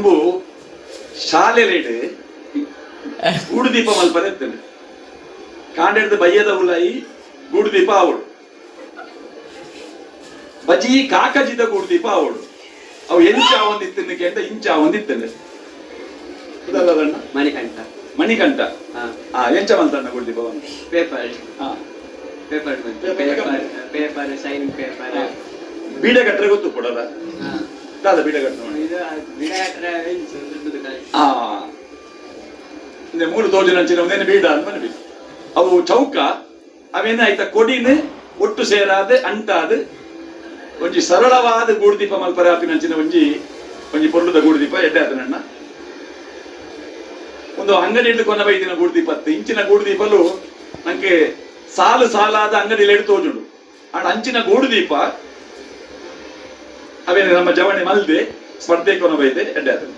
ಇಂಬು ಶಾಲೆಲೇಡು ಗೂಡು ದೀಪ ಮಲ್ಪದ ಇರ್ತೇನೆ ಕಾಂಡೆಡ್ದು ಬಯ್ಯದ ಉಲಾಯಿ ಗೂಡು ದೀಪ ಆವಡು ಬಜಿ ಕಾಕಜಿದ ಗೂಡು ದೀಪ ಆವಡು ಅವು ಎಂಚ ಒಂದಿತ್ತನಕ್ಕೆ ಅಂತ ಇಂಚ ಒಂದಿತ್ತಂಡೆ ಮಣಿಕಂಠ ಮಣಿಕಂಠ ಎಂಚ ಮಲ್ತಣ್ಣ ಗೂಡು ದೀಪ paper paper paper shining paper ಬೀಡ ಕಟ್ಟರೆ ಗೊತ್ತು ಕೊಡದ ದಾದ ಬೀಡ ಕಟ್ಟ ಮೂರು ತೋಜನ ಅಂಚಿನ ಒಂದೇನು ಬೀಡ ಅಂತ ಮನೆ ಅವು ಚೌಕ ಅವೇನ ಆಯ್ತ ಕೊಡಿನ ಒಟ್ಟು ಸೇರಾದ ಅಂಟಾದ ಒಂಜಿ ಸರಳವಾದ ಗೂಡು ದೀಪ ಮಲ್ಪರೆ ಆಪಿನಂಚಿನ ಒಂಜಿ ಪೊರ್ಲುದ ಗೂಡು ದೀಪ ಎಡ್ಡೆ ಆತನಣ್ಣ ಒಂದು ಅಂಗಡಿ ಹಿಡಿದು ಕೊನ ಬೈದಿನ ಗೂಡು ದೀಪ ಇಂಚಿನ ಗೂಡು ದೀಪಲು ನಂಗೆ ಸಾಲು ಸಾಲಾದ ಅಂಗಡಿಯಲ್ಲಿ ಎಡು ತೋಜುಂಡು ಆಡ ಅಂಚಿನ ಗೂಡು ದೀಪ ಅವೇನು ನಮ್ಮ ಜವಣಿ ಮಲ್ದೆ ಸ್ಪರ್ಧೆ ಕೊನ ಬೈದೆ ಎಡ್ಡೆ ಆತನ